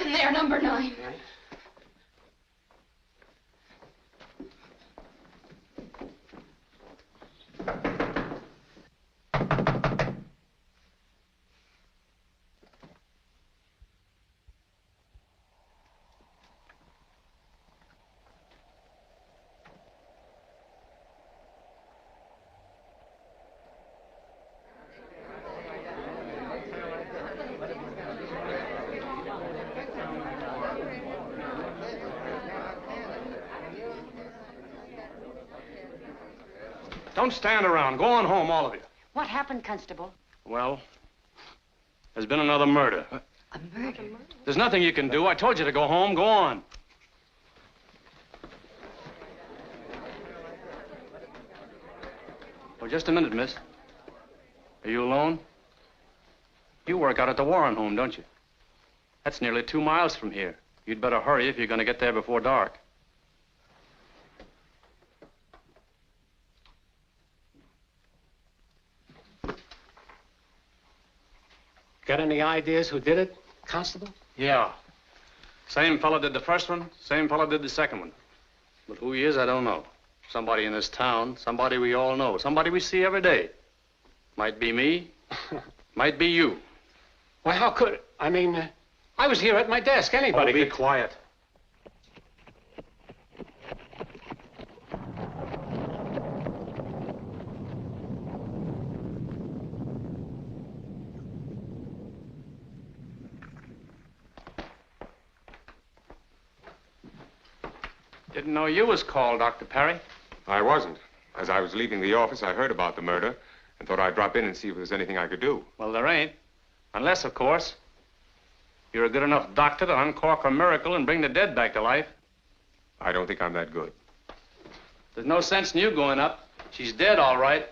in there, number 9. Right. Don't stand around. Go on home, all of you. What happened, Constable? Well, there's been another murder. A murder? There's nothing you can do. I told you to go home. Go on. Oh, just a minute, miss. Are you alone? You work out at the Warren home, don't you? That's nearly 2 miles from here. You'd better hurry if you're going to get there before dark. Got any ideas who did it, Constable? Yeah. Same fellow did the first one, same fellow did the second one. But who he is, I don't know. Somebody in this town, somebody we all know, somebody we see every day. Might be me, might be you. Why, how could... I mean, I was here at my desk. Anybody be could... quiet. Didn't know you was called, Dr. Perry. I wasn't. As I was leaving the office, I heard about the murder and thought I'd drop in and see if there's anything I could do. Well, there ain't. Unless, of course, you're a good enough doctor to uncork a miracle and bring the dead back to life. I don't think I'm that good. There's no sense in you going up. She's dead, all right.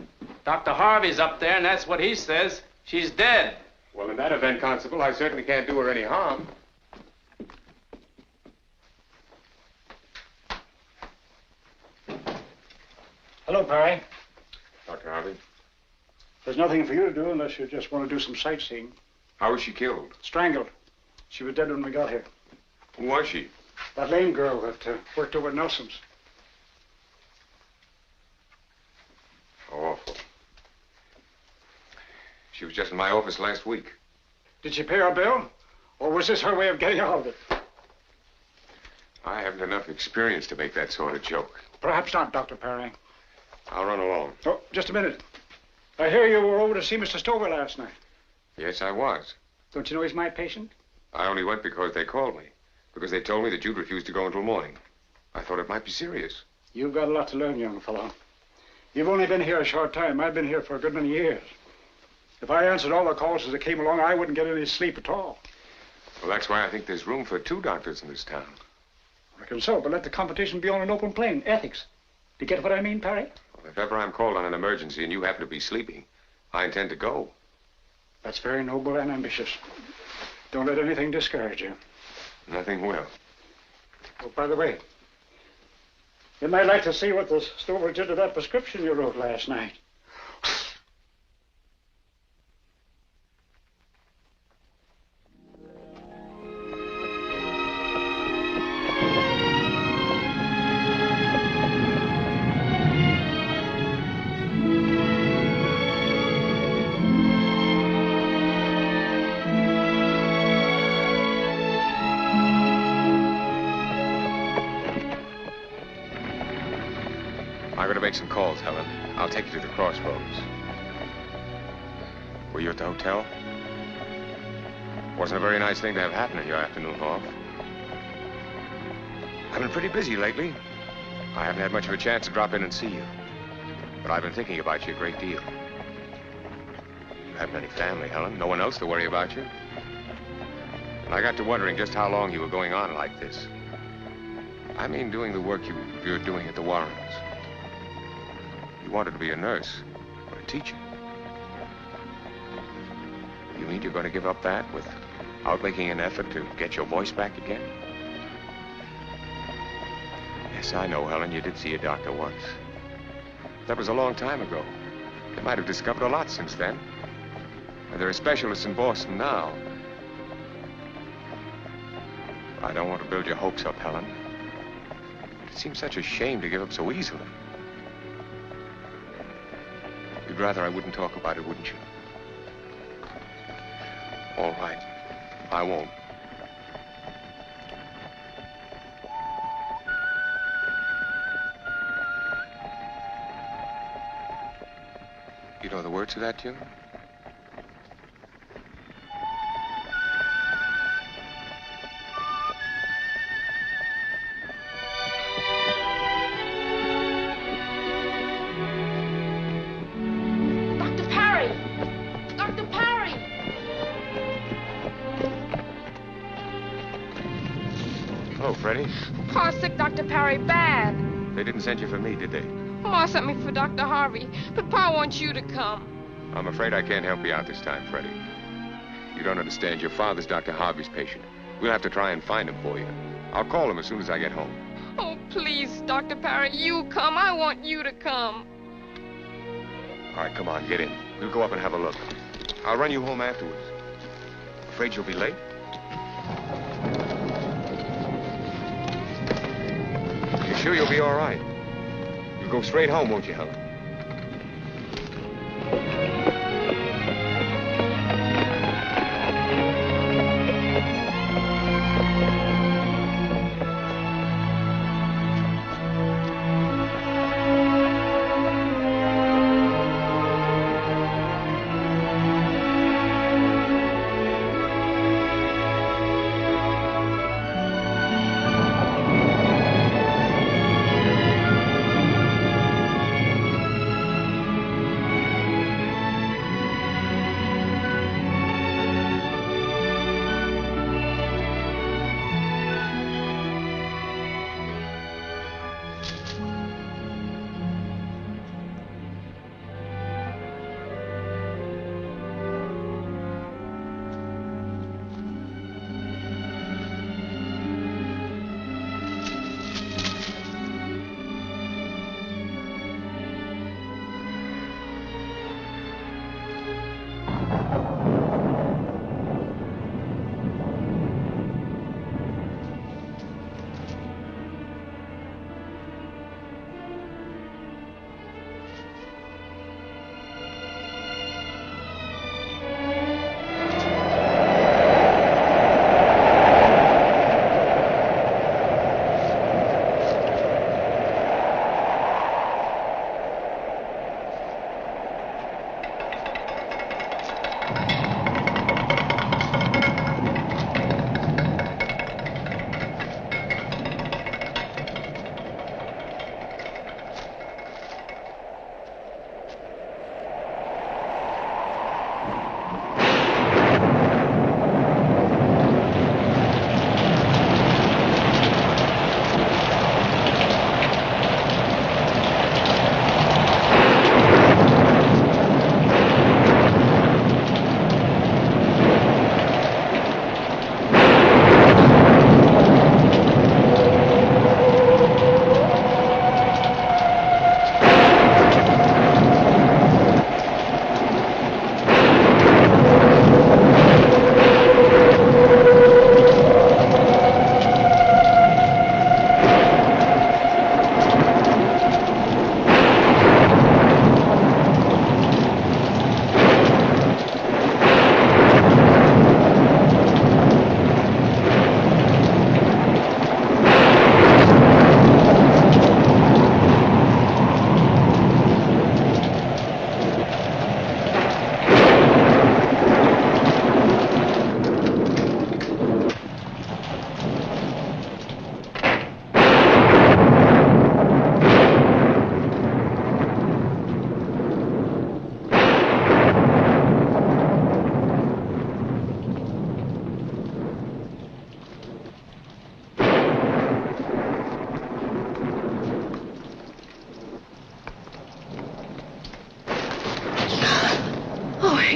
Dr. Harvey's up there, and that's what he says. She's dead. Well, in that event, Constable, I certainly can't do her any harm. Hello, Perry. Dr. Harvey, There's nothing for you to do unless you just want to do some sightseeing. how was she killed? Strangled. She was dead when we got here. Who was she? That lame girl that worked over at Nelson's. How awful. She was just in my office last week. Did she pay our bill? Or was this her way of getting out of it? I haven't enough experience to make that sort of joke. Perhaps not, Dr. Perry. I'll run along. Oh, just a minute. I hear you were over to see Mr. Stover last night. Yes, I was. Don't you know he's my patient? I only went because they called me. Because they told me that you'd refused to go until morning. I thought it might be serious. You've got a lot to learn, young fellow. You've only been here a short time. I've been here for a good many years. If I answered all the calls as they came along, I wouldn't get any sleep at all. Well, that's why I think there's room for 2 doctors in this town. I reckon so, but let the competition be on an open plane. Ethics. Do you get what I mean, Perry? Well, if ever I'm called on an emergency and you happen to be sleeping, I intend to go. That's very noble and ambitious. Don't let anything discourage you. Nothing will. Oh, by the way, you might like to see what the Stover did to that prescription you wrote last night. I'm going to make some calls, Helen. I'll take you to the crossroads. Were you at the hotel? Wasn't a very nice thing to have happen in your afternoon off. I've been pretty busy lately. I haven't had much of a chance to drop in and see you. But I've been thinking about you a great deal. You haven't any family, Helen. No one else to worry about you. And I got to wondering just how long you were going on like this. I mean, doing the work you're doing at the Warrens. You wanted to be a nurse or a teacher. You mean you're going to give up that without making an effort to get your voice back again? Yes, I know, Helen, you did see a doctor once. That was a long time ago. They might have discovered a lot since then. And there are specialists in Boston now. I don't want to build your hopes up, Helen. It seems such a shame to give up so easily. You'd rather I wouldn't talk about it, wouldn't you? All right. I won't. You know the words to that tune? Dr. Parry! Dr. Parry! Hello, Freddie. Pa's sick, Dr. Parry, bad. They didn't send you for me, did they? Ma sent me for Dr. Harvey, but Pa wants you to come. I'm afraid I can't help you out this time, Freddie. You don't understand. Your father's Dr. Harvey's patient. We'll have to try and find him for you. I'll call him as soon as I get home. Oh, please, Dr. Parry, you come. I want you to come. All right, come on, get in. We'll go up and have a look. I'll run you home afterwards. Afraid you'll be late? You sure you'll be all right? You'll go straight home, won't you, Helen?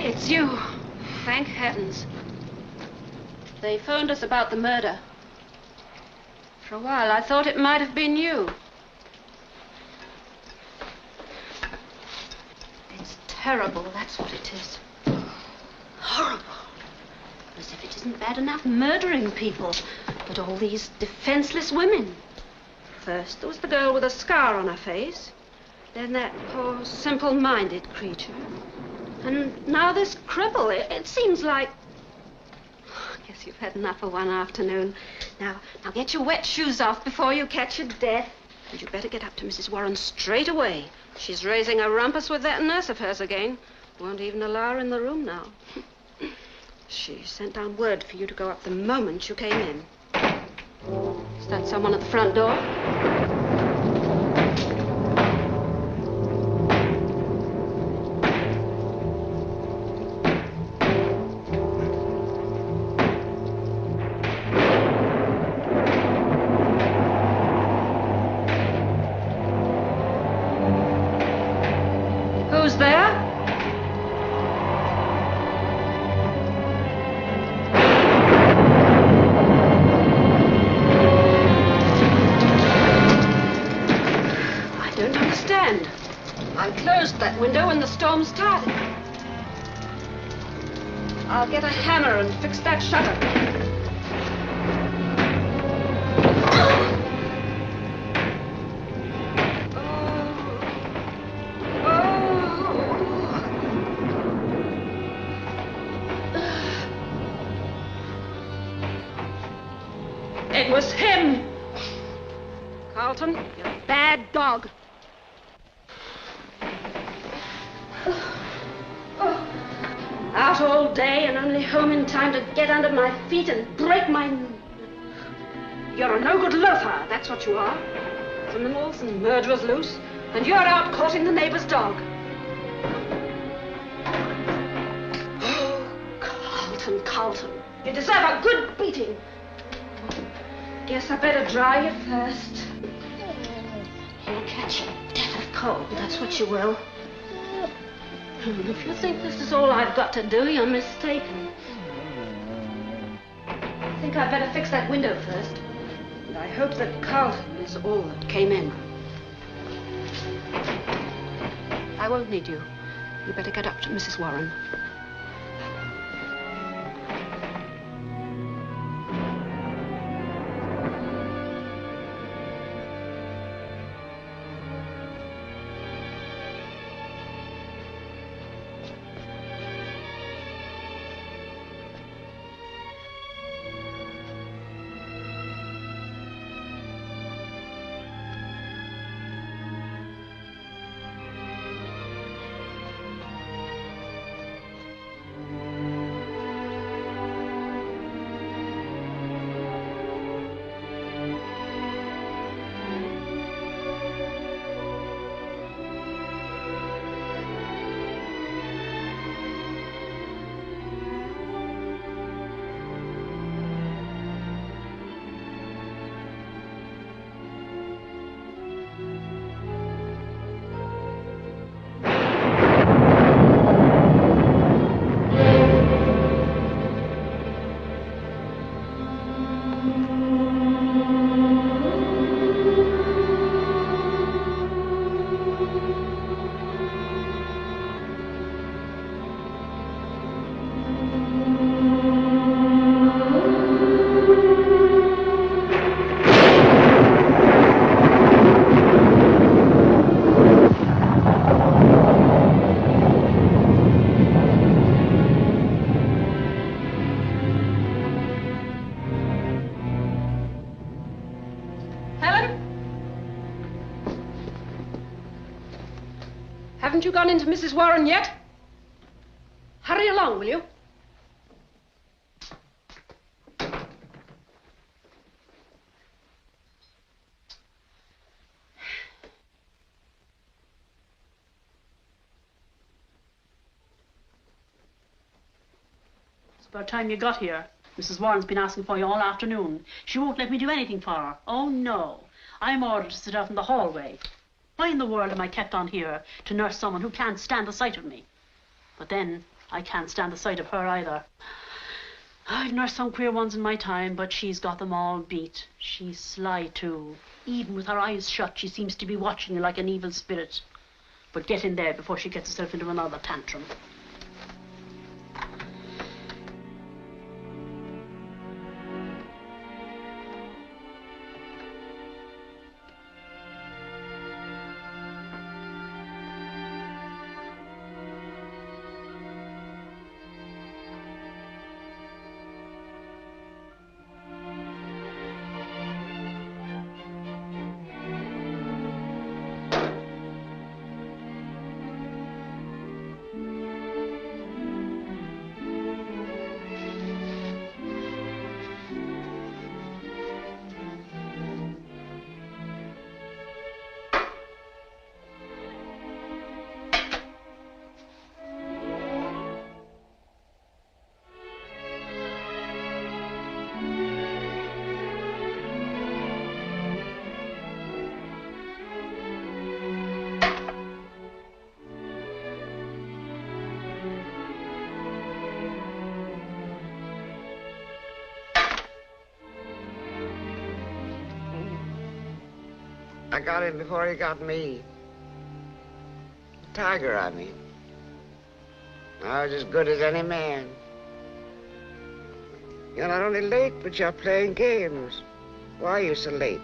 It's you. Thank heavens. They phoned us about the murder. For a while, I thought it might have been you. It's terrible, that's what it is. Horrible. As if it isn't bad enough murdering people. But all these defenseless women. First, there was the girl with a scar on her face. Then that poor, simple-minded creature. And now this cripple. It seems like... I guess you've had enough of one afternoon. Now get your wet shoes off before you catch your death. And you better get up to Mrs. Warren straight away. She's raising a rumpus with that nurse of hers again. Won't even allow her in the room now. She sent down word for you to go up the moment you came in. Is that someone at the front door? Who's there? I don't understand. I closed that window when the storm started. I'll get a hammer and fix that shutter. It was him! Carlton, you're a bad dog. Out all day and only home in time to get under my feet and break my... You're a no-good loafer, that's what you are. Criminals and murderers loose, and you're out courting the neighbor's dog. Oh, Carlton, you deserve a good beating. Guess I better dry you first. You'll catch a death of cold, that's what you will. If you think this is all I've got to do, you're mistaken. I think I'd better fix that window first. And I hope that Carlton is all that came in. I won't need you. You better get up to Mrs. Warren. Haven't you gone into Mrs. Warren yet? Hurry along, will you? It's about time you got here. Mrs. Warren's been asking for you all afternoon. She won't let me do anything for her. Oh, no. I'm ordered to sit out in the hallway. Why in the world am I kept on here to nurse someone who can't stand the sight of me? But then, I can't stand the sight of her either. I've nursed some queer ones in my time, but she's got them all beat. She's sly, too. Even with her eyes shut, she seems to be watching you like an evil spirit. But get in there before she gets herself into another tantrum. I got him before he got me. Tiger, I mean. I was as good as any man. You're not only late, but you're playing games. Why are you so late?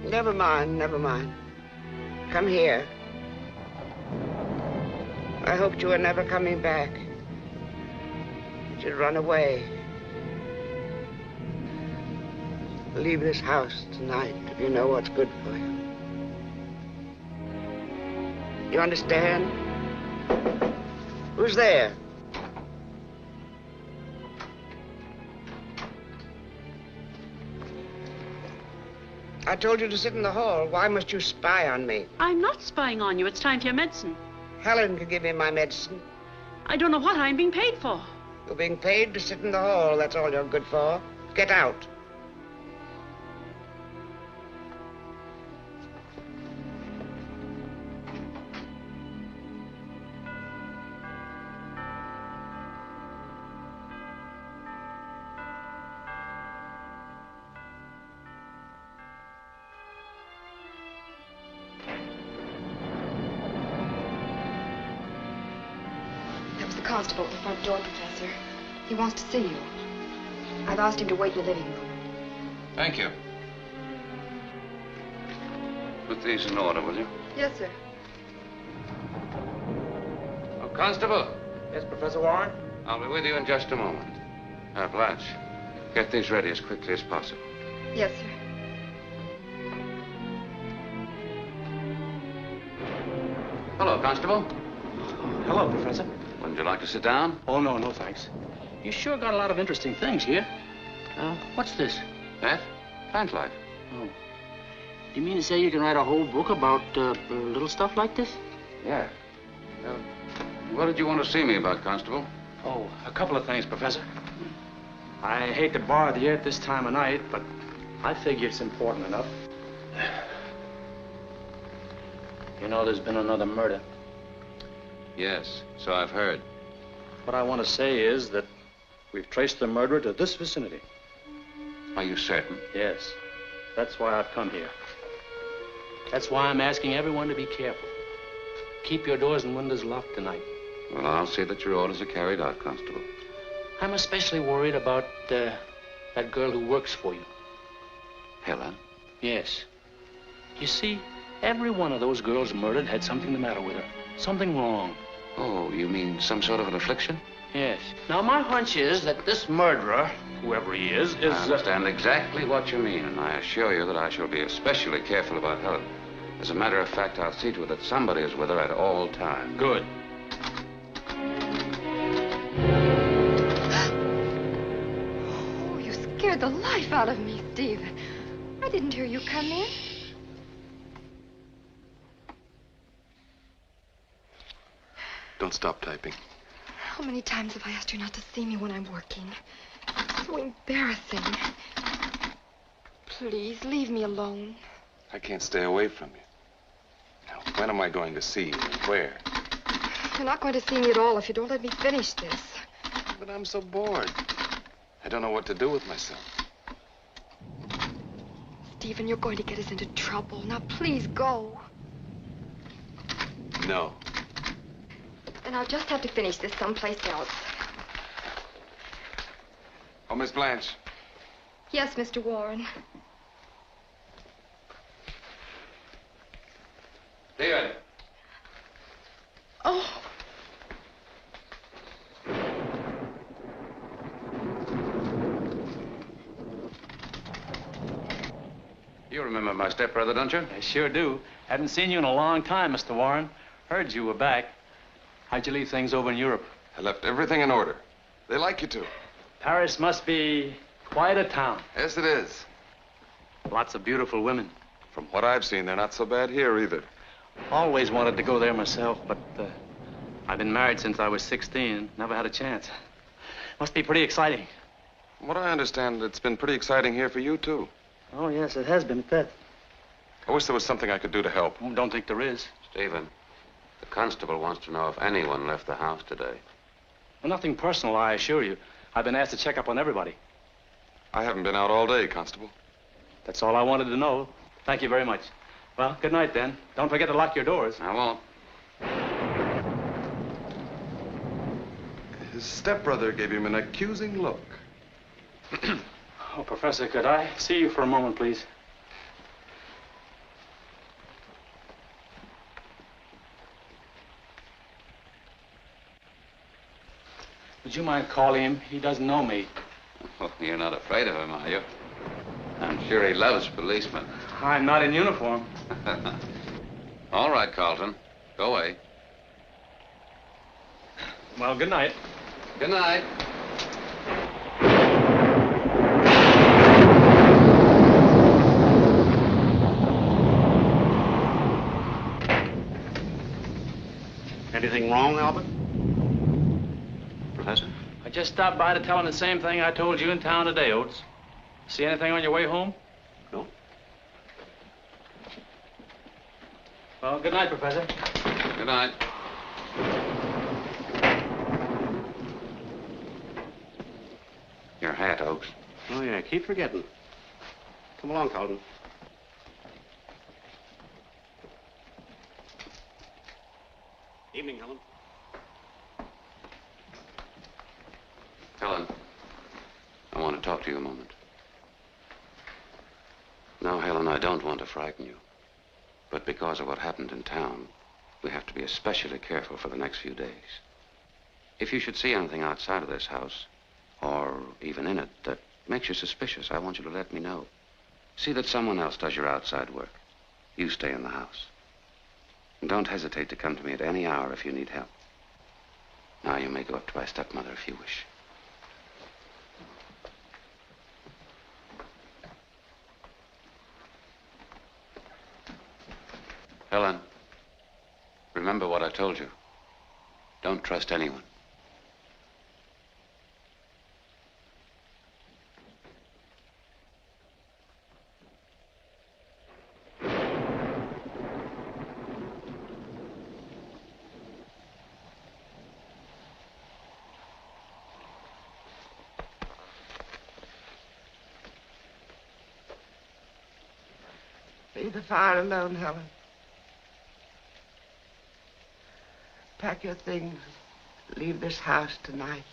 Never mind, never mind. Come here. I hoped you were never coming back. You'd run away. Leave this house tonight if you know what's good for you. You understand? Who's there? I told you to sit in the hall. Why must you spy on me? I'm not spying on you. It's time for your medicine. Helen can give me my medicine. I don't know what I'm being paid for. You're being paid to sit in the hall. That's all you're good for. Get out. Constable at the front door, Professor. He wants to see you. I've asked him to wait in the living room. Thank you. Put these in order, will you? Yes, sir. Oh, Constable. Yes, Professor Warren? I'll be with you in just a moment. Blanche, get these ready as quickly as possible. Yes, sir. Hello, Constable. Hello, Professor. Wouldn't you like to sit down? Oh, no, no, thanks. You sure got a lot of interesting things here. What's this? That? Plant life. Oh. Do you mean to say you can write a whole book about little stuff like this? Yeah. What did you want to see me about, Constable? Oh, a couple of things, Professor. I hate to bother you at this time of night, but I figure it's important enough. You know, there's been another murder. Yes, so I've heard. What I want to say is that we've traced the murderer to this vicinity. Are you certain? Yes. That's why I've come here. That's why I'm asking everyone to be careful. Keep your doors and windows locked tonight. Well, I'll see that your orders are carried out, Constable. I'm especially worried about that girl who works for you. Helen? Yes. You see, every one of those girls murdered had something the matter with her. Something wrong. Oh, you mean some sort of an affliction? Yes. Now, my hunch is that this murderer, whoever he is... I understand exactly what you mean, and I assure you that I shall be especially careful about Helen. As a matter of fact, I'll see to it that somebody is with her at all times. Good. Oh, you scared the life out of me, Stephen. I didn't hear you come in. Don't stop typing. How many times have I asked you not to see me when I'm working? It's so embarrassing. Please, leave me alone. I can't stay away from you. Now, when am I going to see you and where? You're not going to see me at all if you don't let me finish this. But I'm so bored. I don't know what to do with myself. Stephen, you're going to get us into trouble. Now, please go. No. And I'll just have to finish this someplace else. Oh, Miss Blanche. Yes, Mr. Warren. David. Oh. You remember my stepbrother, don't you? I sure do. Haven't seen you in a long time, Mr. Warren. Heard you were back. How'd you leave things over in Europe? I left everything in order. They like you to. Paris must be quite a town. Yes, it is. Lots of beautiful women. From what I've seen, they're not so bad here either. Always wanted to go there myself, but I've been married since I was 16. Never had a chance. Must be pretty exciting. From what I understand, it's been pretty exciting here for you, too. Oh, yes, it has been at that. I wish there was something I could do to help. Don't think there is. Stephen, the constable wants to know if anyone left the house today. Well, nothing personal, I assure you. I've been asked to check up on everybody. I haven't been out all day, Constable. That's all I wanted to know. Thank you very much. Well, good night then. Don't forget to lock your doors. I won't. His stepbrother gave him an accusing look. Oh, Professor, could I see you for a moment, please? Would you mind calling him? He doesn't know me. Oh, you're not afraid of him, are you? I'm sure he loves policemen. I'm not in uniform. All right, Carlton. Go away. Well, good night. Good night. Anything wrong, Albert? Professor? I just stopped by to tell him the same thing I told you in town today, Oates. See anything on your way home? No. Well, good night, Professor. Good night. Your hat, Oakes. Oh, yeah, keep forgetting. Come along, Carlton. Evening, Helen. Helen, I want to talk to you a moment. No, Helen, I don't want to frighten you. But because of what happened in town, we have to be especially careful for the next few days. If you should see anything outside of this house, or even in it, that makes you suspicious, I want you to let me know. See that someone else does your outside work. You stay in the house. And don't hesitate to come to me at any hour if you need help. Now you may go up to my stepmother if you wish. Helen, remember what I told you. Don't trust anyone. Leave the fire alone, Helen. Pack your things. Leave this house tonight.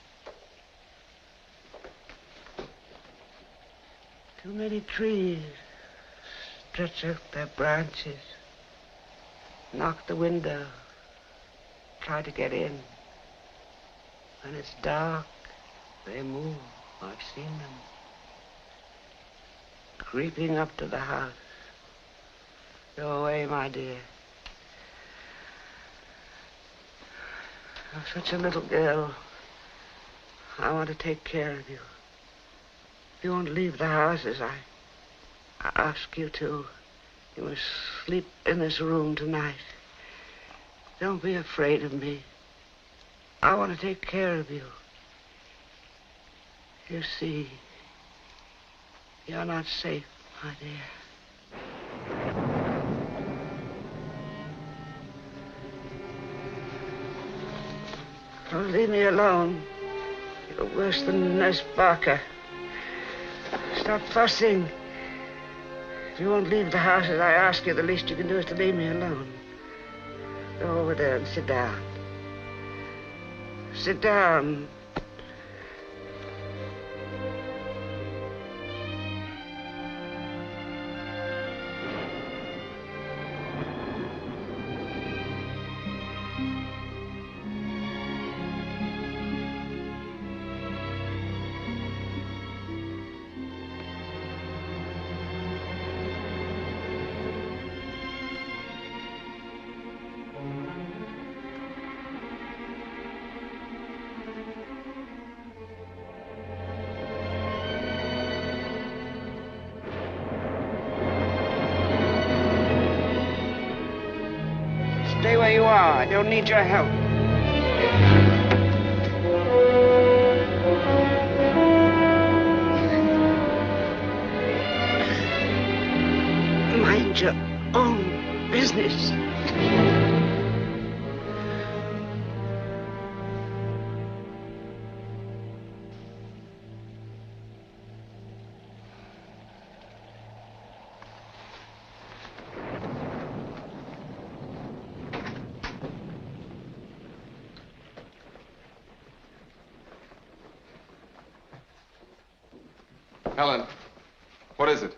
Too many trees stretch out their branches. Knock the window. Try to get in. When it's dark, they move. I've seen them. Creeping up to the house. Go away, my dear. You're such a little girl. I want to take care of you. You won't leave the house as I ask you to. You must sleep in this room tonight. Don't be afraid of me. I want to take care of you. You see, you're not safe, my dear. Don't leave me alone. You're worse than Nurse Barker. Stop fussing. If you won't leave the house as I ask you, the least you can do is to leave me alone. Go over there and sit down. Sit down. Stay where you are. I don't need your help. Mind your own business. Helen, what is it?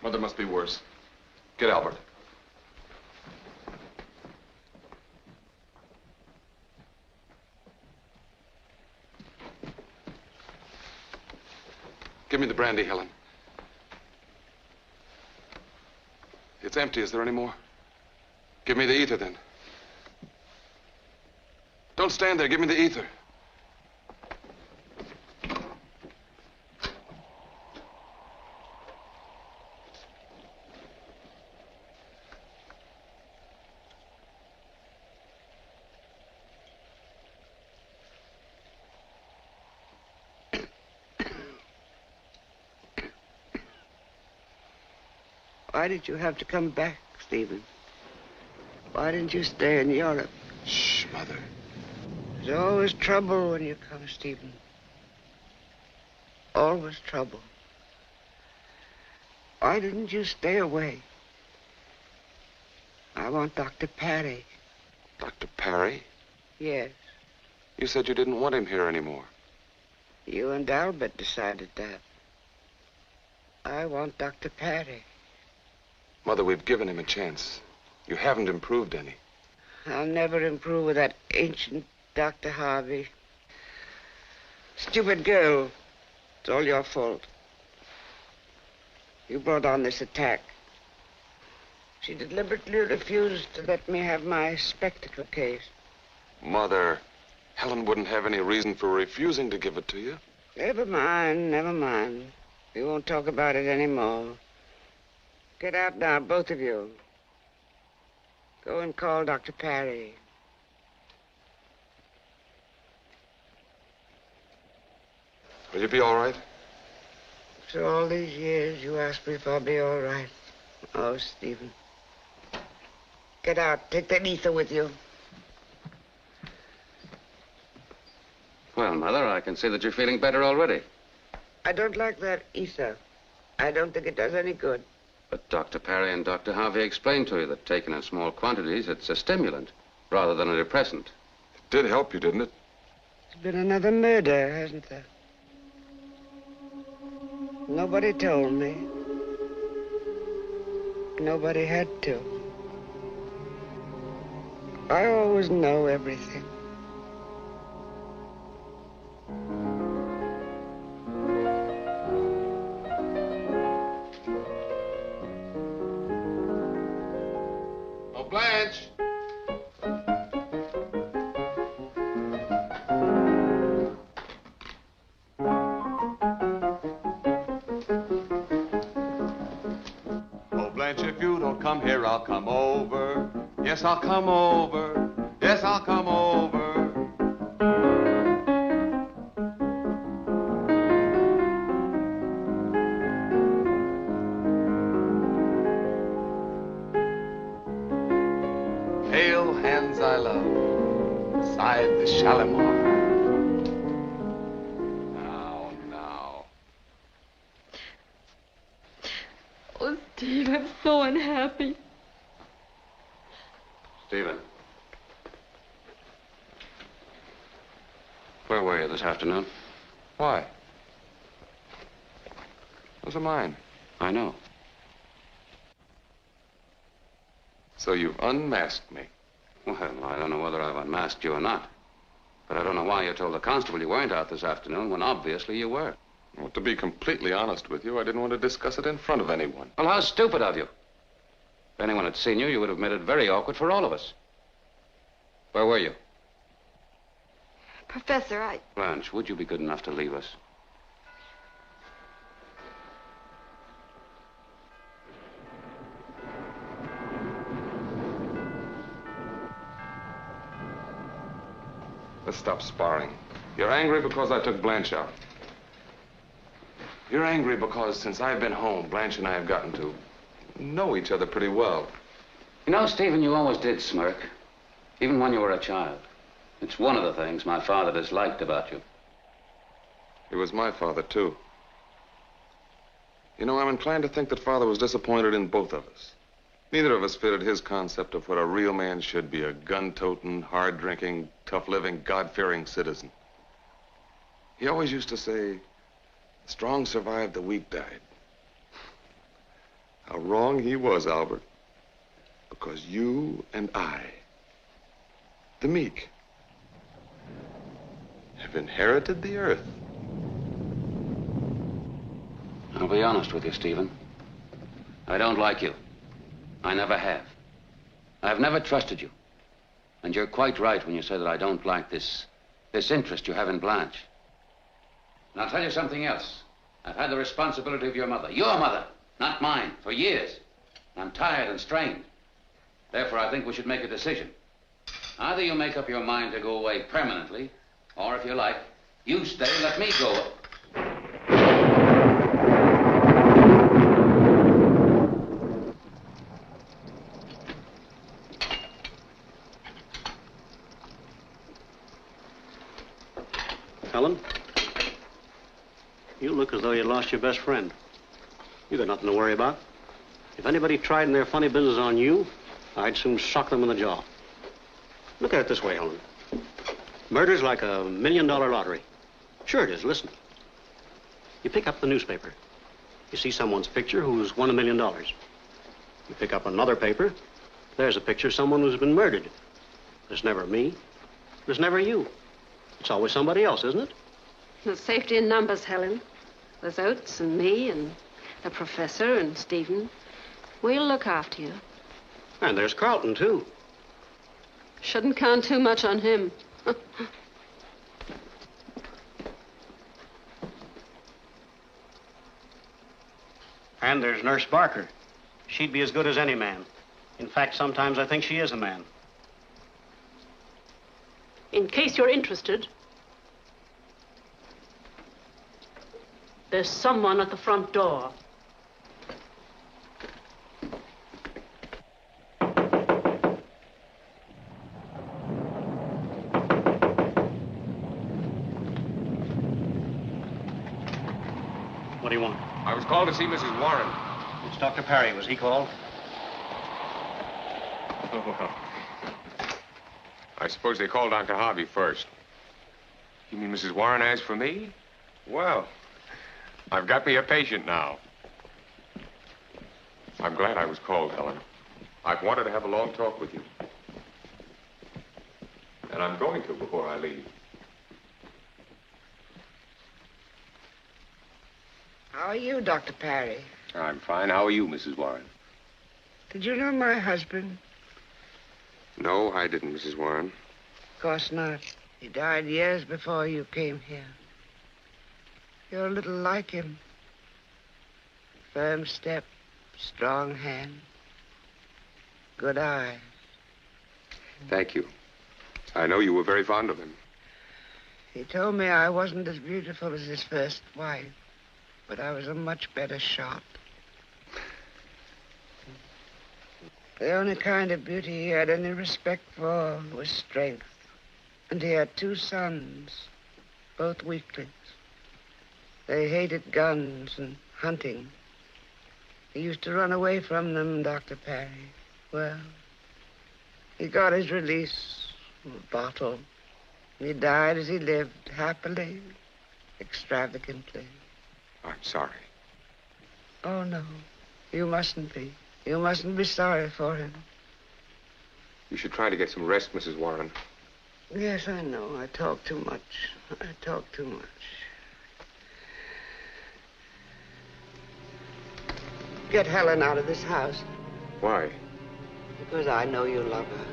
Mother must be worse. Get Albert. Give me the brandy, Helen. It's empty. Is there any more? Give me the ether, then. Don't stand there. Give me the ether. Why did you have to come back, Stephen? Why didn't you stay in Europe? Shh, Mother. There's always trouble when you come, Stephen. Always trouble. Why didn't you stay away? I want Dr. Parry. Dr. Parry? Yes. You said you didn't want him here anymore. You and Albert decided that. I want Dr. Parry. Mother, we've given him a chance. You haven't improved any. I'll never improve with that ancient Dr. Harvey. Stupid girl. It's all your fault. You brought on this attack. She deliberately refused to let me have my spectacle case. Mother, Helen wouldn't have any reason for refusing to give it to you. Never mind, never mind. We won't talk about it anymore. Get out now, both of you. Go and call Dr. Parry. Will you be all right? After all these years, you ask me if I'll be all right. Oh, Stephen. Get out. Take that ether with you. Well, Mother, I can see that you're feeling better already. I don't like that ether. I don't think it does any good. But Dr. Parry and Dr. Harvey explained to you that taken in small quantities, it's a stimulant rather than a depressant. It did help you, didn't it? There's been another murder, hasn't there? Nobody told me. Nobody had to. I always know everything. Blanche. Oh, Blanche, if you don't come here, I'll come over. Yes, I'll come over. Yes, I'll come over. Pale hands I love, beside the Shalimar. Now. Oh, Steve, I'm so unhappy. Stephen. Where were you this afternoon? Why? Those are mine. I know. So you've unmasked me. Well, I don't know whether I've unmasked you or not. But I don't know why you told the constable you weren't out this afternoon when obviously you were. Well, to be completely honest with you, I didn't want to discuss it in front of anyone. Well, how stupid of you. If anyone had seen you, you would have made it very awkward for all of us. Where were you? Professor, Blanche, would you be good enough to leave us? Let's stop sparring. You're angry because I took Blanche out. You're angry because since I've been home, Blanche and I have gotten to know each other pretty well. You know, Stephen, you always did smirk, even when you were a child. It's one of the things my father disliked about you. He was my father, too. You know, I'm inclined to think that Father was disappointed in both of us. Neither of us fitted his concept of what a real man should be, a gun-toting, hard-drinking, tough-living, God-fearing citizen. He always used to say, the strong survived, the weak died. How wrong he was, Albert. Because you and I, the meek, have inherited the earth. I'll be honest with you, Stephen. I don't like you. I never have. I've never trusted you. And you're quite right when you say that I don't like this interest you have in Blanche. And I'll tell you something else. I've had the responsibility of your mother, not mine, for years. I'm tired and strained. Therefore, I think we should make a decision. Either you make up your mind to go away permanently, or if you like, you stay and let me go. Helen, you look as though you'd lost your best friend. You got nothing to worry about. If anybody tried in their funny business on you, I'd soon sock them in the jaw. Look at it this way, Helen. Murder's like $1 million lottery. Sure it is. Listen. You pick up the newspaper. You see someone's picture who's won $1 million. You pick up another paper. There's a picture of someone who's been murdered. There's never me. There's never you. It's always somebody else, isn't it? There's safety in numbers, Helen. There's Oates and me and the professor and Stephen. We'll look after you. And there's Carlton, too. Shouldn't count too much on him. And there's Nurse Barker. She'd be as good as any man. In fact, sometimes I think she is a man. In case you're interested, there's someone at the front door. What do you want? I was called to see Mrs. Warren. It's Dr. Parry. Was he called? Oh, well. I suppose they called Dr. Harvey first. You mean Mrs. Warren asked for me? Well, I've got me a patient now. I'm glad I was called, Helen. I've wanted to have a long talk with you. And I'm going to before I leave. How are you, Dr. Parry? I'm fine. How are you, Mrs. Warren? Did you know my husband? No, I didn't, Mrs. Warren. Of course not. He died years before you came here. You're a little like him. Firm step, strong hand, good eyes. Thank you. I know you were very fond of him. He told me I wasn't as beautiful as his first wife, but I was a much better shot. The only kind of beauty he had any respect for was strength. And he had 2 sons, both weaklings. They hated guns and hunting. He used to run away from them, Dr. Parry. Well, he got his release from a bottle. He died as he lived, happily, extravagantly. I'm sorry. Oh, no. You mustn't be. You mustn't be sorry for him. You should try to get some rest, Mrs. Warren. Yes, I know. I talk too much. I talk too much. Get Helen out of this house. Why? Because I know you love her.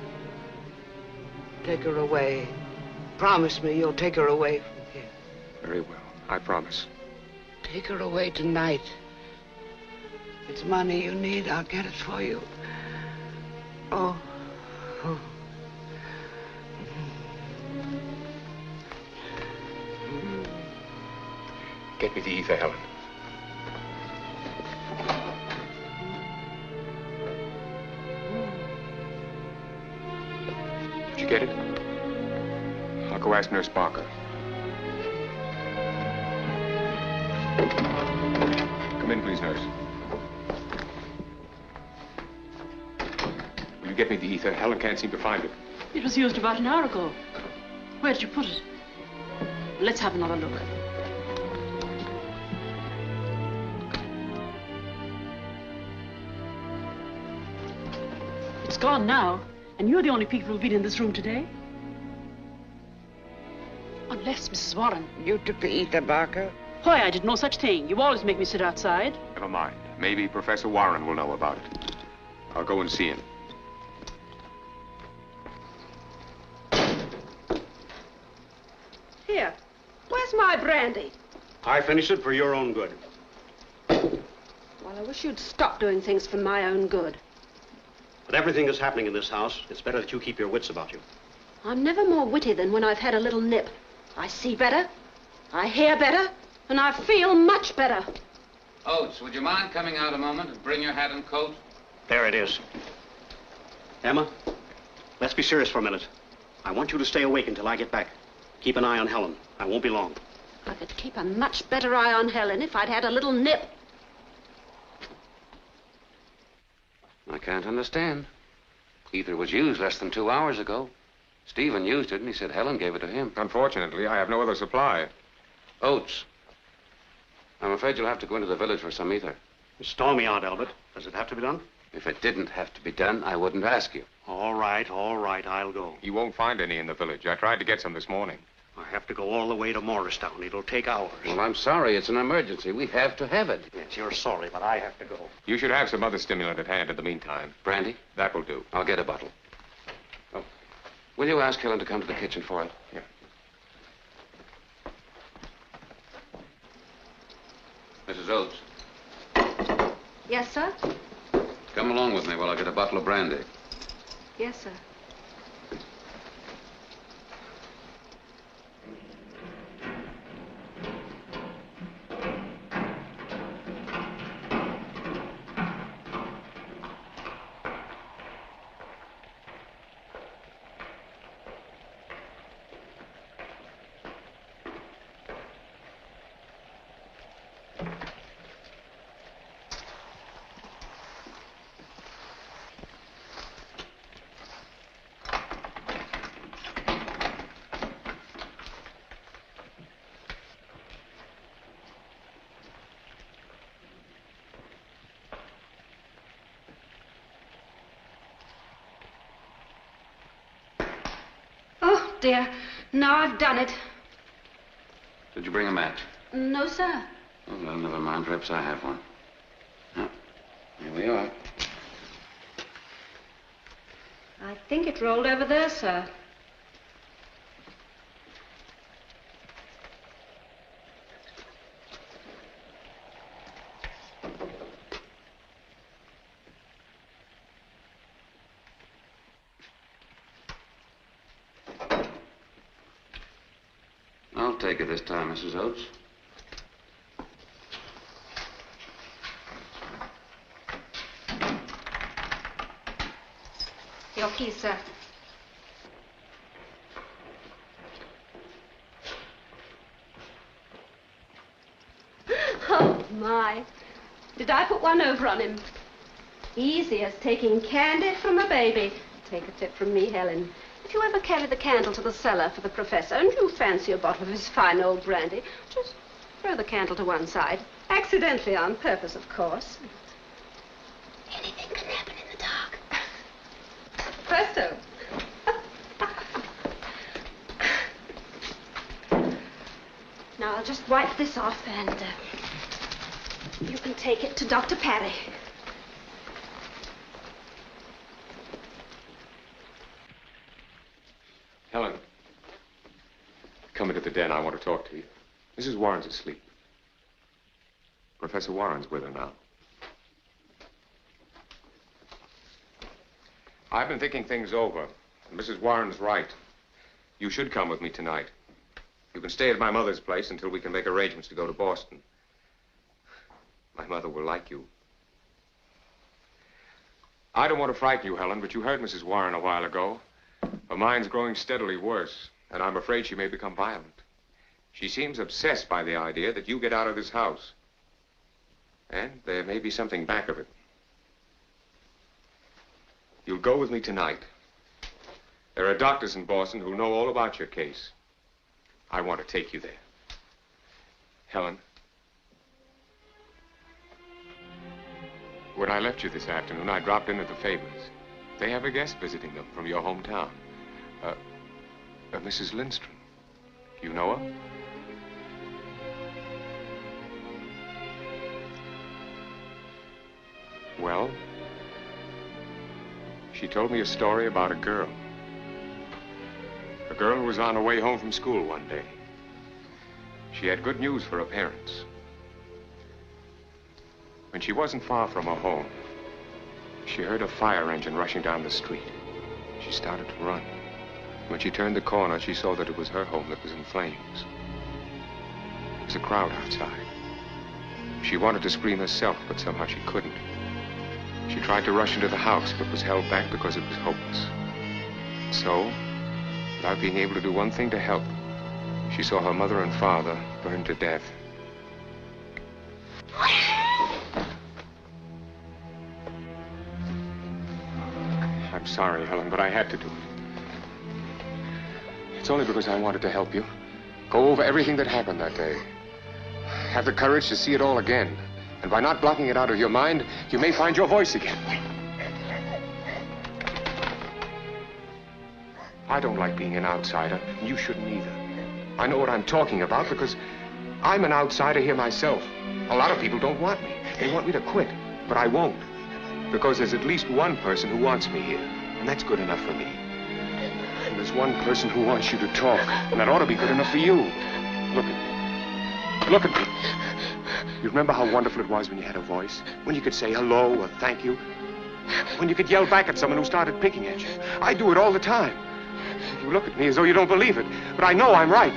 Take her away. Promise me you'll take her away from here. Very well. I promise. Take her away tonight. It's money you need. I'll get it for you. Oh. Oh. Get me the ether, Helen. Did you get it? I'll go ask Nurse Barker. Come in, please, nurse. Will you get me the ether? Helen can't seem to find it. It was used about an hour ago. Where did you put it? Let's have another look. It's gone now, and you're the only people who've been in this room today. Unless Mrs. Warren. You took the ether, Barker? Why, I did no such thing. You always make me sit outside. Never mind. Maybe Professor Warren will know about it. I'll go and see him. Here, where's my brandy? I finished it for your own good. Well, I wish you'd stop doing things for my own good. With everything that's happening in this house, it's better that you keep your wits about you. I'm never more witty than when I've had a little nip. I see better, I hear better, and I feel much better. Oates, would you mind coming out a moment and bring your hat and coat? There it is. Emma, let's be serious for a minute. I want you to stay awake until I get back. Keep an eye on Helen. I won't be long. I could keep a much better eye on Helen if I'd had a little nip. I can't understand. Ether was used less than 2 hours ago. Stephen used it, and he said Helen gave it to him. Unfortunately, I have no other supply. Oates, I'm afraid you'll have to go into the village for some ether. Stall me out, Albert. Does it have to be done? If it didn't have to be done, I wouldn't ask you. All right, I'll go. You won't find any in the village. I tried to get some this morning. I have to go all the way to Morristown. It'll take hours. Well, I'm sorry. It's an emergency. We have to have it. Yes, you're sorry, but I have to go. You should have some other stimulant at hand in the meantime. Brandy? That will do. I'll get a bottle. Oh, will you ask Helen to come to the kitchen for it? Yeah. Mrs. Oates, Yes, sir? come along with me while I get a bottle of brandy. Yes, sir. Oh, dear. Now I've done it. Did you bring a match? No, sir. Oh, well, never mind. Perhaps I have one. Oh, here we are. I think it rolled over there, sir. I'll take it this time, Mrs. Oates. Your key, sir. Oh, my. Did I put one over on him? Easy as taking candy from a baby. Take a tip from me, Helen. If you ever carry the candle to the cellar for the professor and you fancy a bottle of his fine old brandy, just throw the candle to one side. Accidentally, on purpose, of course. Anything can happen in the dark. Presto. Now, I'll just wipe this off and you can take it to Dr. Parry. Helen, come into the den. I want to talk to you. Mrs. Warren's asleep. Professor Warren's with her now. I've been thinking things over, and Mrs. Warren's right. You should come with me tonight. You can stay at my mother's place until we can make arrangements to go to Boston. My mother will like you. I don't want to frighten you, Helen, but you heard Mrs. Warren a while ago. Her mind's growing steadily worse, and I'm afraid she may become violent. She seems obsessed by the idea that you get out of this house. And there may be something back of it. You'll go with me tonight. There are doctors in Boston who know all about your case. I want to take you there. Helen, when I left you this afternoon, I dropped in at the Favors. They have a guest visiting them from your hometown. Mrs. Lindstrom. You know her? Well, she told me a story about a girl. A girl who was on her way home from school one day. She had good news for her parents. When she wasn't far from her home, she heard a fire engine rushing down the street. She started to run. When she turned the corner, she saw that it was her home that was in flames. There was a crowd outside. She wanted to scream herself, but somehow she couldn't. She tried to rush into the house, but was held back because it was hopeless. So, without being able to do one thing to help, she saw her mother and father burned to death. I'm sorry, Helen, but I had to do it. It's only because I wanted to help you. Go over everything that happened that day. Have the courage to see it all again. And by not blocking it out of your mind, you may find your voice again. I don't like being an outsider, and you shouldn't either. I know what I'm talking about because I'm an outsider here myself. A lot of people don't want me. They want me to quit, but I won't. Because there's at least one person who wants me here, and that's good enough for me. And there's one person who wants you to talk, and that ought to be good enough for you. Look at me. Look at me. You remember how wonderful it was when you had a voice? When you could say hello or thank you? When you could yell back at someone who started picking at you? I do it all the time. You look at me as though you don't believe it, but I know I'm right.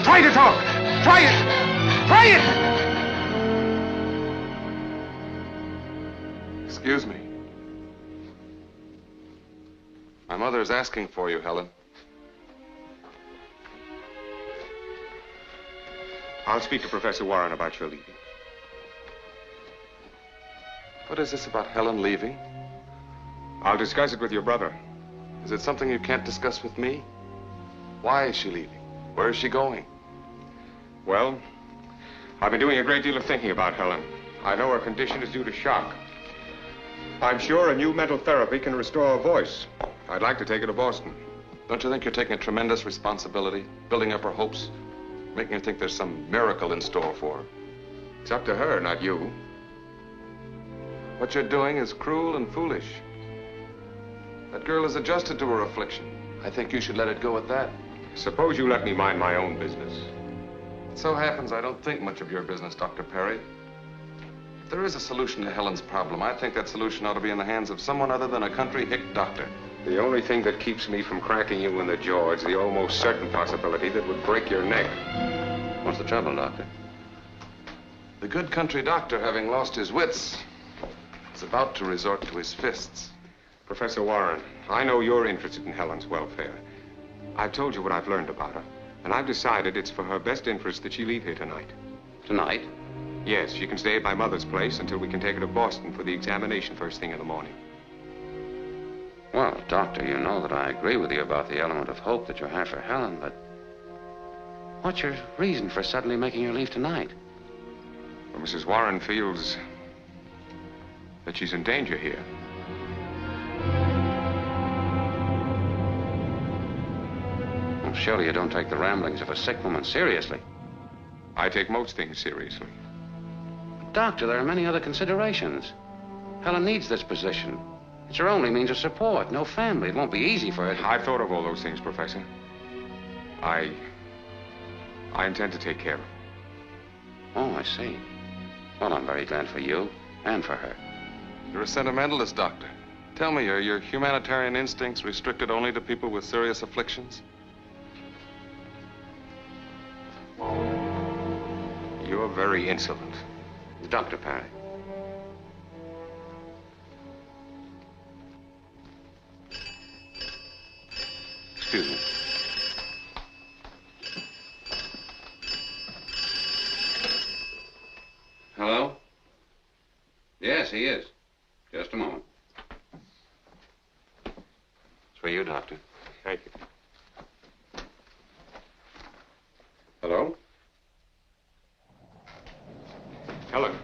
Try to talk! Try it! Try it! Excuse me. My mother's asking for you, Helen. I'll speak to Professor Warren about your leaving. What is this about Helen leaving? I'll discuss it with your brother. Is it something you can't discuss with me? Why is she leaving? Where is she going? Well, I've been doing a great deal of thinking about Helen. I know her condition is due to shock. I'm sure a new mental therapy can restore her voice. I'd like to take her to Boston. Don't you think you're taking a tremendous responsibility, building up her hopes, making her think there's some miracle in store for her? It's up to her, not you. What you're doing is cruel and foolish. That girl is adjusted to her affliction. I think you should let it go at that. Suppose you let me mind my own business. It so happens I don't think much of your business, Dr. Perry. If there is a solution to Helen's problem, I think that solution ought to be in the hands of someone other than a country hick doctor. The only thing that keeps me from cracking you in the jaw is the almost certain possibility that would break your neck. What's the trouble, Doctor? The good country doctor, having lost his wits, is about to resort to his fists. Professor Warren, I know you're interested in Helen's welfare. I've told you what I've learned about her, and I've decided it's for her best interest that she leave here tonight. Tonight? Yes, she can stay at my mother's place until we can take her to Boston for the examination first thing in the morning. Well, Doctor, you know that I agree with you about the element of hope that you have for Helen, but what's your reason for suddenly making her leave tonight? Well, Mrs. Warren feels that she's in danger here. Well, surely you don't take the ramblings of a sick woman seriously. I take most things seriously. Doctor, there are many other considerations. Helen needs this position. It's her only means of support. No family. It won't be easy for her. I've thought of all those things, Professor. I intend to take care of her. Oh, I see. Well, I'm very glad for you and for her. You're a sentimentalist, Doctor. Tell me, are your humanitarian instincts restricted only to people with serious afflictions? You're very insolent. Dr. Perry. Excuse me. Hello? Yes, he is. Just a moment. It's for you, Doctor. Thank you. Hello? Helen.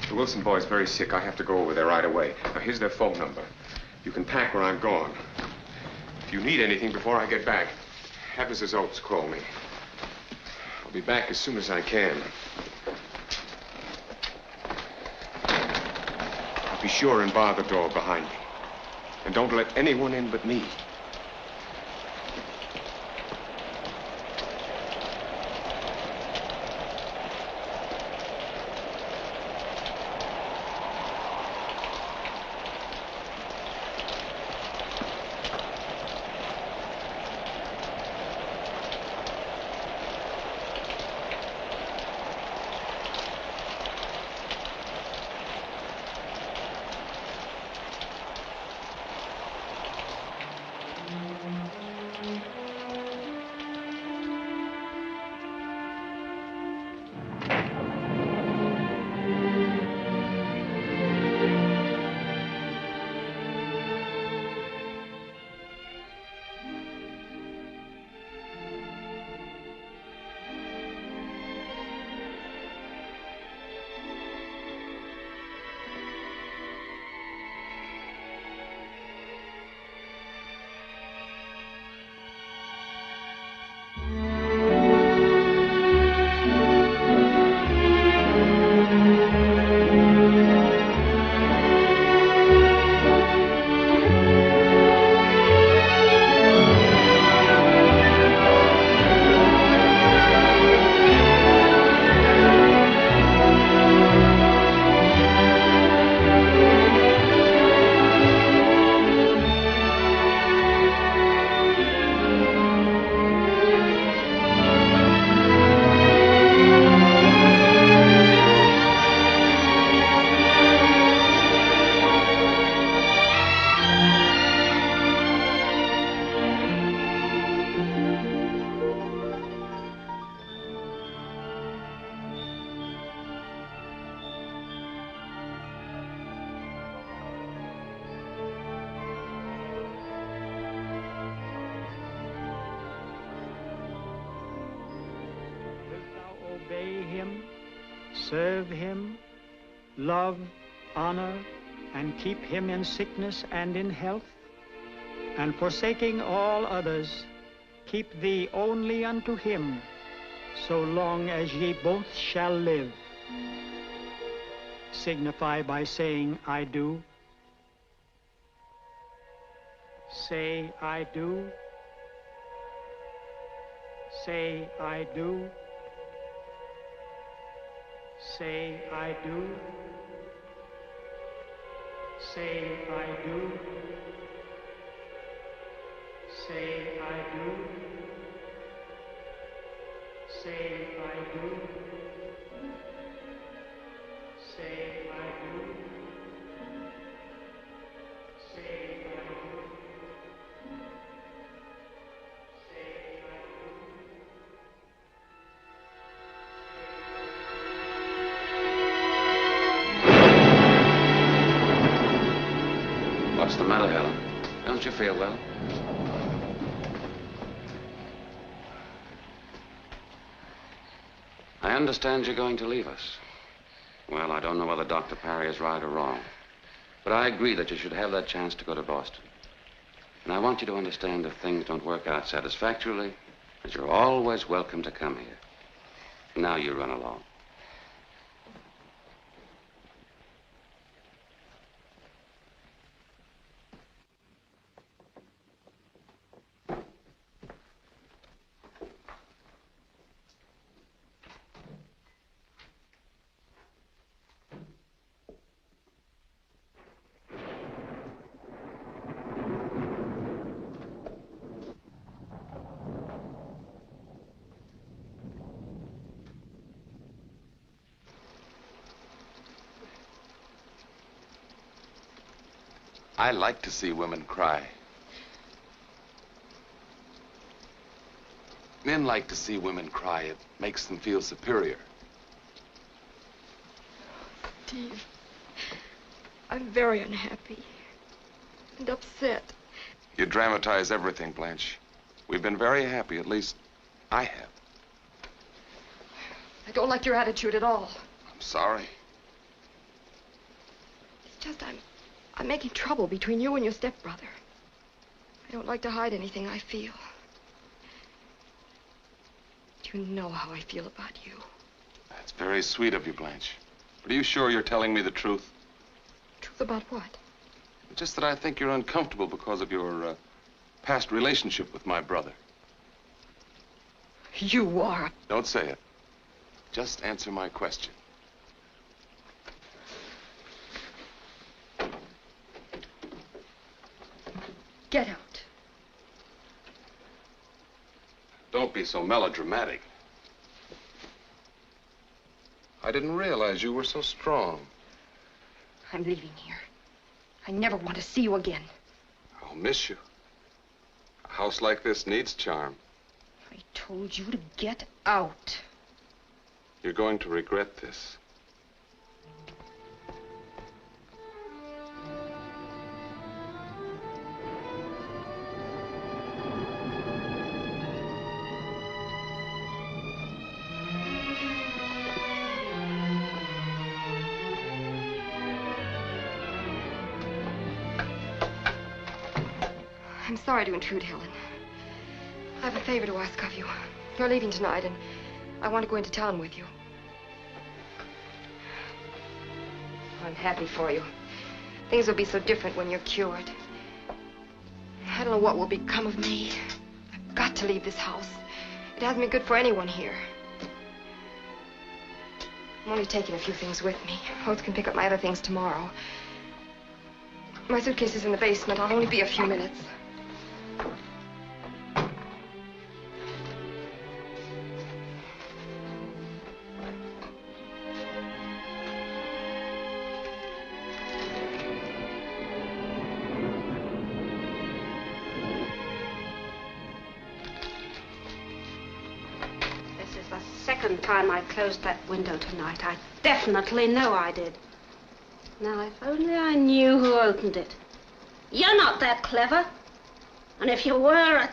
The Wilson boy's very sick. I have to go over there right away. Now, here's their phone number. You can pack when I'm gone. If you need anything before I get back, have Mrs. Oates call me. I'll be back as soon as I can. Be sure and bar the door behind me. And don't let anyone in but me. Obey him, serve him, love, honor, and keep him in sickness and in health, and forsaking all others, keep thee only unto him, so long as ye both shall live. Signify by saying, I do. Say, I do. Say, I do. Say, I do. Say, I do. Say, I do. Say, I do. Say, I do. Say, I do. What's the matter, Helen? Don't you feel well? I understand you're going to leave us. Well, I don't know whether Dr. Parry is right or wrong, but I agree that you should have that chance to go to Boston. And I want you to understand if things don't work out satisfactorily, that you're always welcome to come here. Now you run along. I like to see women cry. Men like to see women cry. It makes them feel superior. Steve, I'm very unhappy and upset. You dramatize everything, Blanche. We've been very happy, at least I have. I don't like your attitude at all. I'm sorry. It's just I'm making trouble between you and your stepbrother. I don't like to hide anything I feel. Do you know how I feel about you? That's very sweet of you, Blanche. But are you sure you're telling me the truth? Truth about what? Just that I think you're uncomfortable because of your past relationship with my brother. You are. Don't say it. Just answer my question. Get out. Don't be so melodramatic. I didn't realize you were so strong. I'm leaving here. I never want to see you again. I'll miss you. A house like this needs charm. I told you to get out. You're going to regret this. I'm sorry to intrude, Helen. I have a favor to ask of you. You're leaving tonight, and I want to go into town with you. I'm happy for you. Things will be so different when you're cured. I don't know what will become of me. I've got to leave this house. It hasn't been good for anyone here. I'm only taking a few things with me. Oates can pick up my other things tomorrow. My suitcase is in the basement. I'll only be a few minutes. Time I closed that window tonight. I definitely know I did. Now, if only I knew who opened it. You're not that clever. And if you were,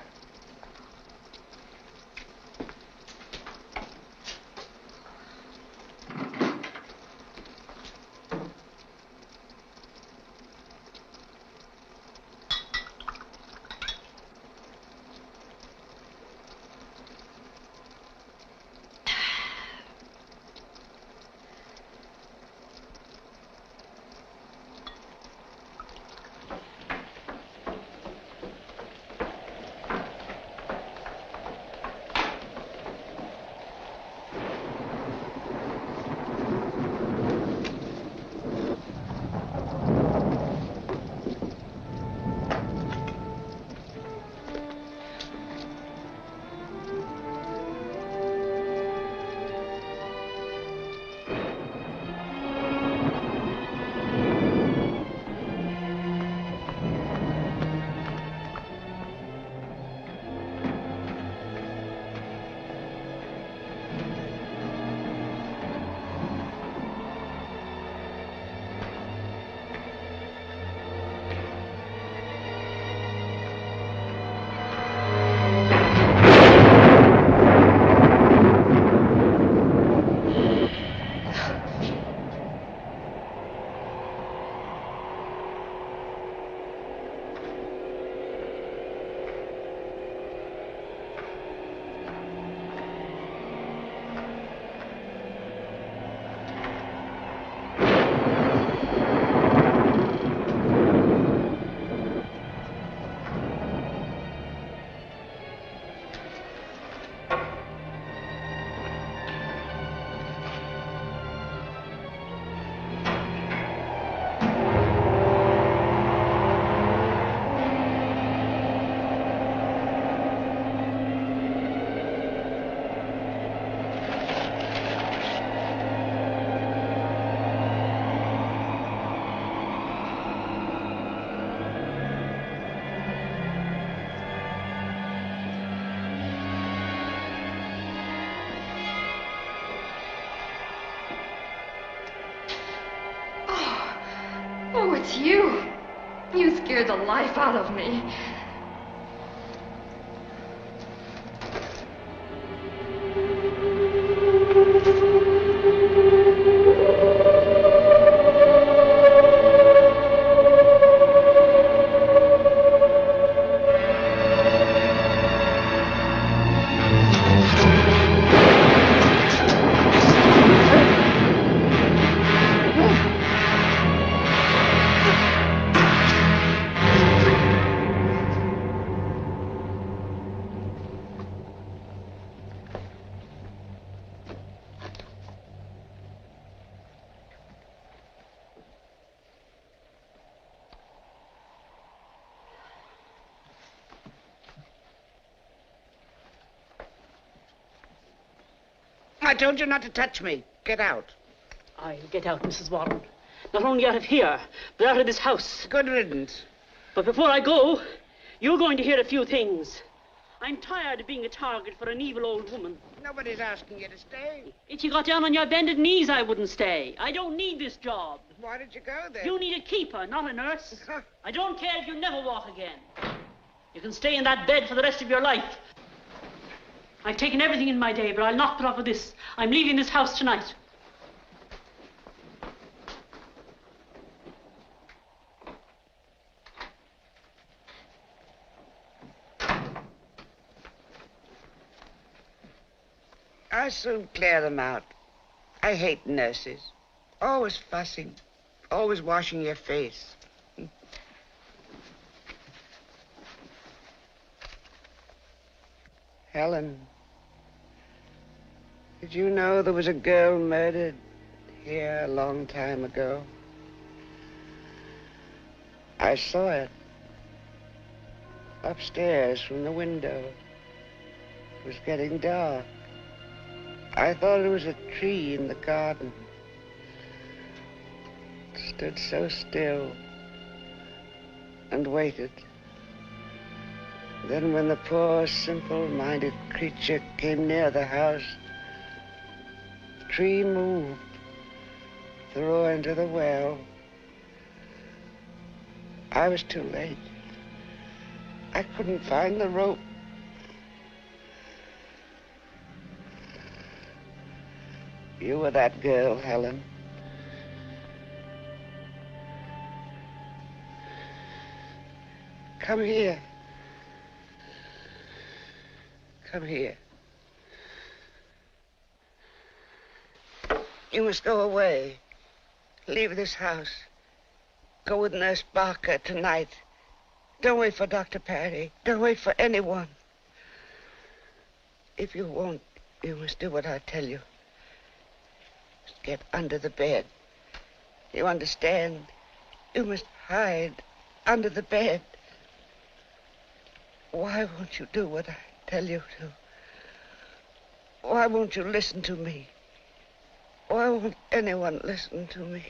Oh, it's you. You scared the life out of me. I told you not to touch me. Get out. I'll get out, Mrs. Warren. Not only out of here, but out of this house. Good riddance. But before I go, you're going to hear a few things. I'm tired of being a target for an evil old woman. Nobody's asking you to stay. If you got down on your bended knees, I wouldn't stay. I don't need this job. Why did you go there? You need a keeper, not a nurse. I don't care if you never walk again. You can stay in that bed for the rest of your life. I've taken everything in my day, but I'll not put up with this. I'm leaving this house tonight. I'll soon clear them out. I hate nurses. Always fussing. Always washing your face. Helen, did you know there was a girl murdered here a long time ago? I saw it upstairs from the window. It was getting dark. I thought it was a tree in the garden. It stood so still and waited. Then when the poor, simple-minded creature came near the house, the tree moved, threw her into the well. I was too late. I couldn't find the rope. You were that girl, Helen. Come here. Come here. You must go away. Leave this house. Go with Nurse Barker tonight. Don't wait for Dr. Perry. Don't wait for anyone. If you won't, you must do what I tell you. Get under the bed. You understand? You must hide under the bed. Why won't you do what I tell you to? Why won't you listen to me? Why won't anyone listen to me?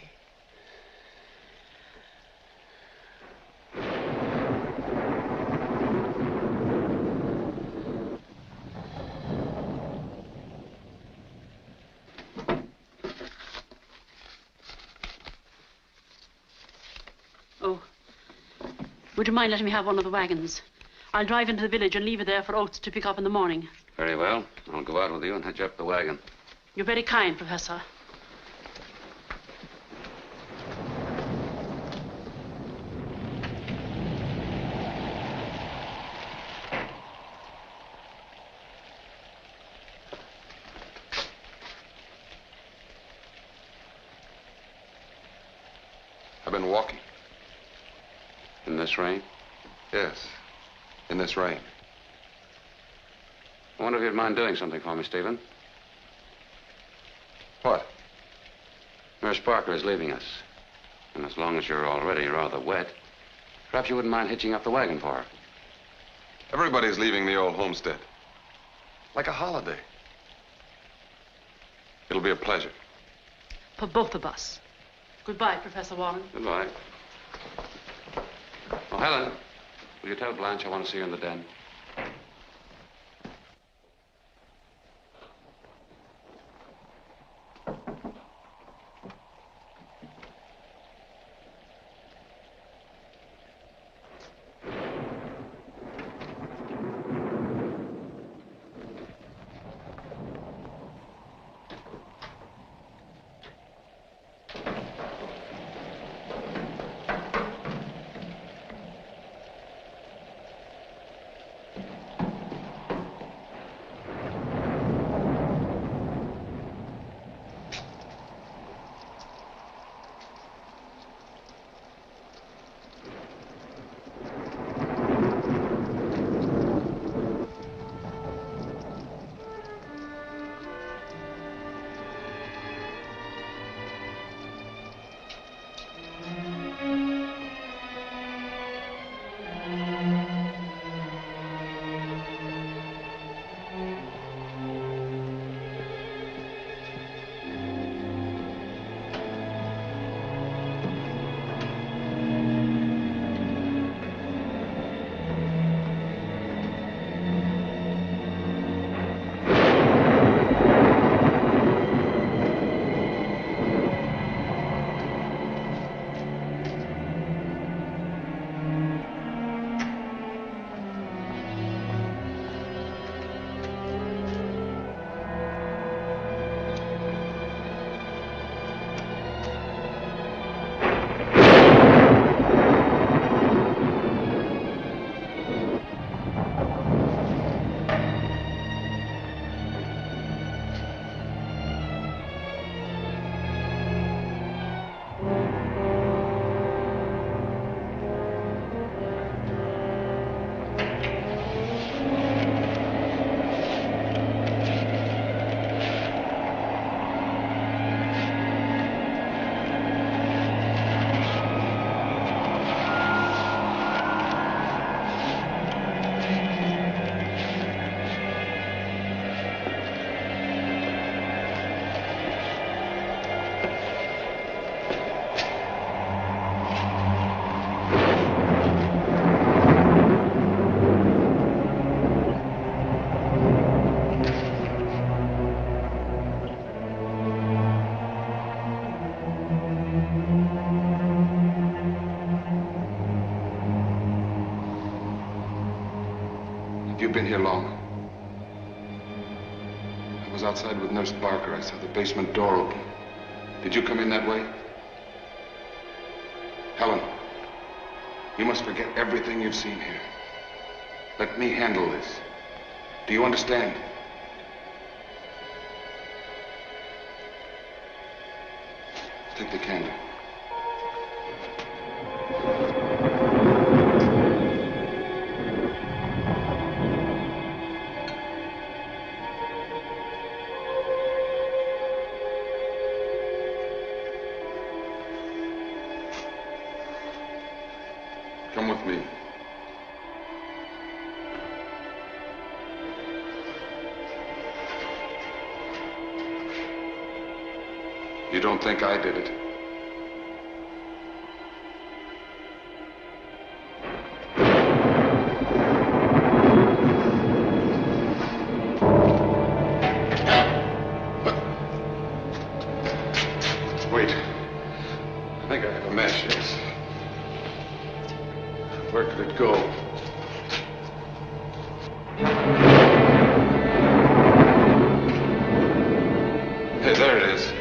Would you mind letting me have one of the wagons? I'll drive into the village and leave it there for Oates to pick up in the morning. Very well. I'll go out with you and hitch up the wagon. You're very kind, Professor. I've been walking. In this rain? Yes, in this rain. I wonder if you'd mind doing something for me, Stephen. What? Nurse Barker is leaving us. And as long as you're already rather wet, perhaps you wouldn't mind hitching up the wagon for her. Everybody's leaving the old homestead. Like a holiday. It'll be a pleasure. For both of us. Goodbye, Professor Warren. Goodbye. Oh, Helen, will you tell Blanche I want to see her in the den? been here long? I was outside with Nurse Barker. I saw the basement door open. Did you come in that way? Helen, you must forget everything you've seen here. Let me handle this. Do you understand? Take the candle. Come with me. You don't think I did it? Wait. I think I have a match, yes. Where could it go? Hey, there it is.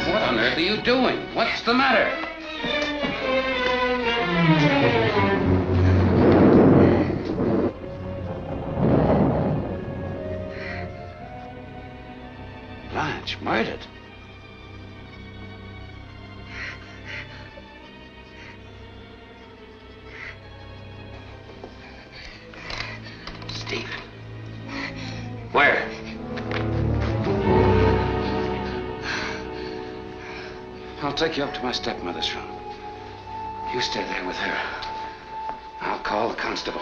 What are you doing? What's the matter? Blanche, murdered? Stephen. Where? I'll take you up to my stepmother's room. You stay there with her. I'll call the constable.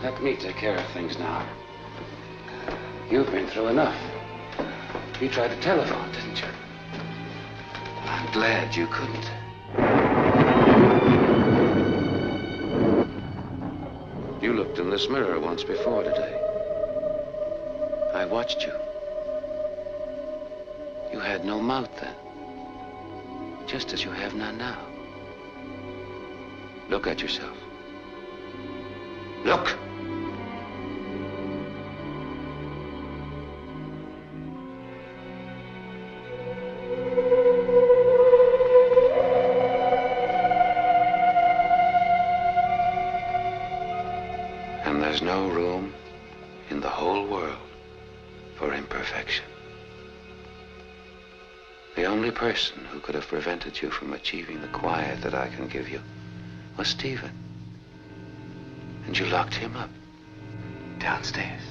Let me take care of things now. You've been through enough. You tried the telephone, didn't you? I'm glad you couldn't. You looked in this mirror once before today. I watched you. You had no mouth then, just as you have none now. Look at yourself. Look! And there's no room in the whole world for imperfection. The only person who could have prevented you from achieving the quiet that I can give you was Stephen. And you locked him up downstairs.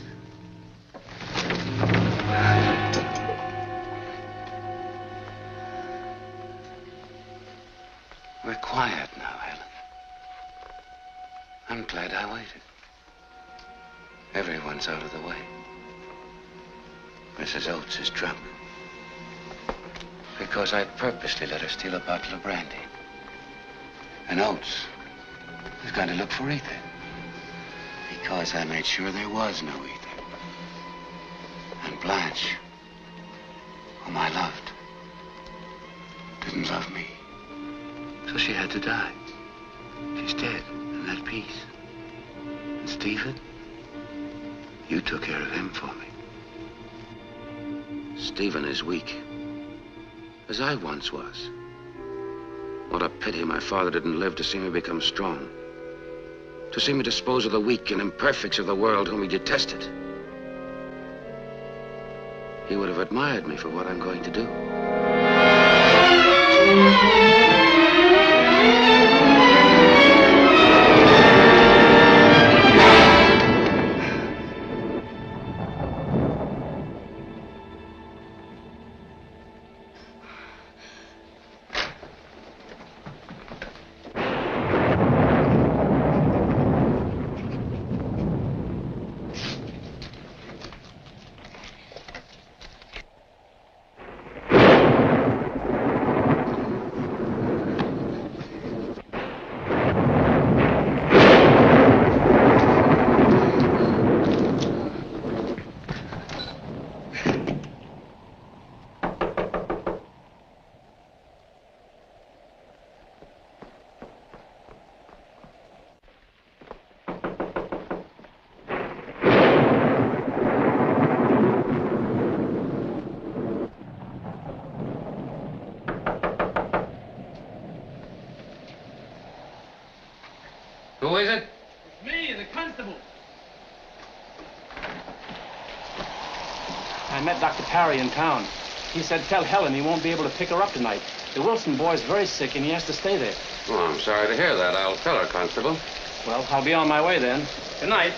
We're quiet now, Helen. I'm glad I waited. Everyone's out of the way. Mrs. Oates is drunk. Because I purposely let her steal a bottle of brandy. And Oates was going to look for ether. Because I made sure there was no ether. And Blanche, whom I loved, didn't love me. So she had to die. She's dead, and at peace. And Stephen, you took care of him for me. Stephen is weak, as I once was. What a pity my father didn't live to see me become strong. To see me dispose of the weak and imperfects of the world whom he detested. He would have admired me for what I'm going to do. Who is it? It's me, the constable. I met Dr. Parry in town. He said tell Helen he won't be able to pick her up tonight. The Wilson boy's very sick and he has to stay there. Oh, I'm sorry to hear that. I'll tell her, Constable. Well, I'll be on my way then. Good night.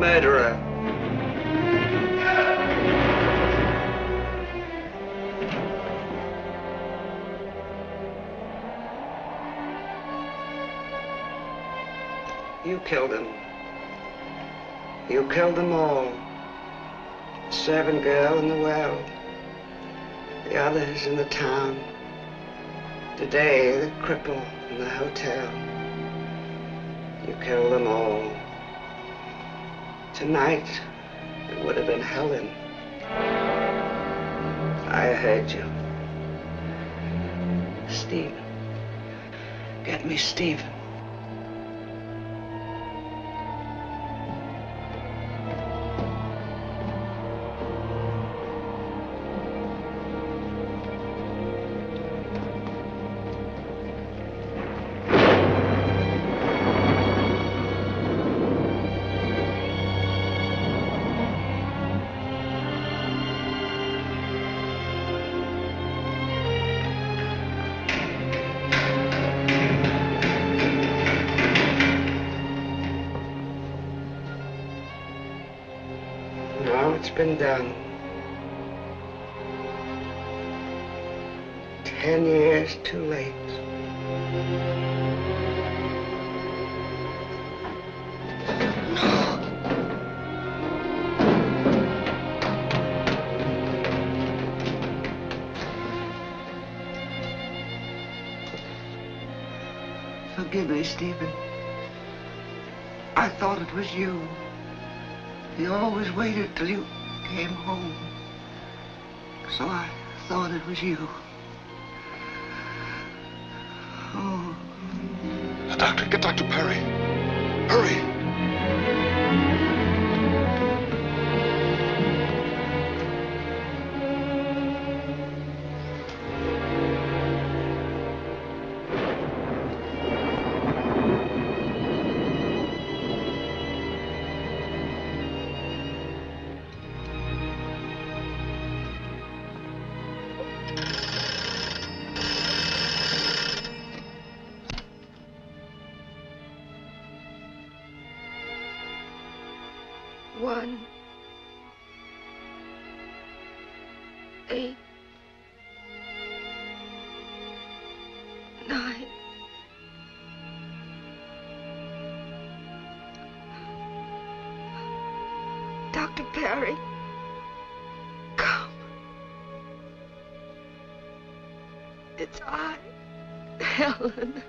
murderer. You killed him. You killed them all. The servant girl in the well. The others in the town. Today, the cripple in the hotel. You killed them all. Tonight, it would have been Helen. I heard you. Stephen. Get me Stephen. Now it's been done. 10 years too late. Forgive me, Stephen. I thought it was you. You always waited till you came home. So I thought it was you. Oh. The doctor, get Dr. Perry. Hurry. One, 8, 9. Dr. Perry, come. It's I, Helen.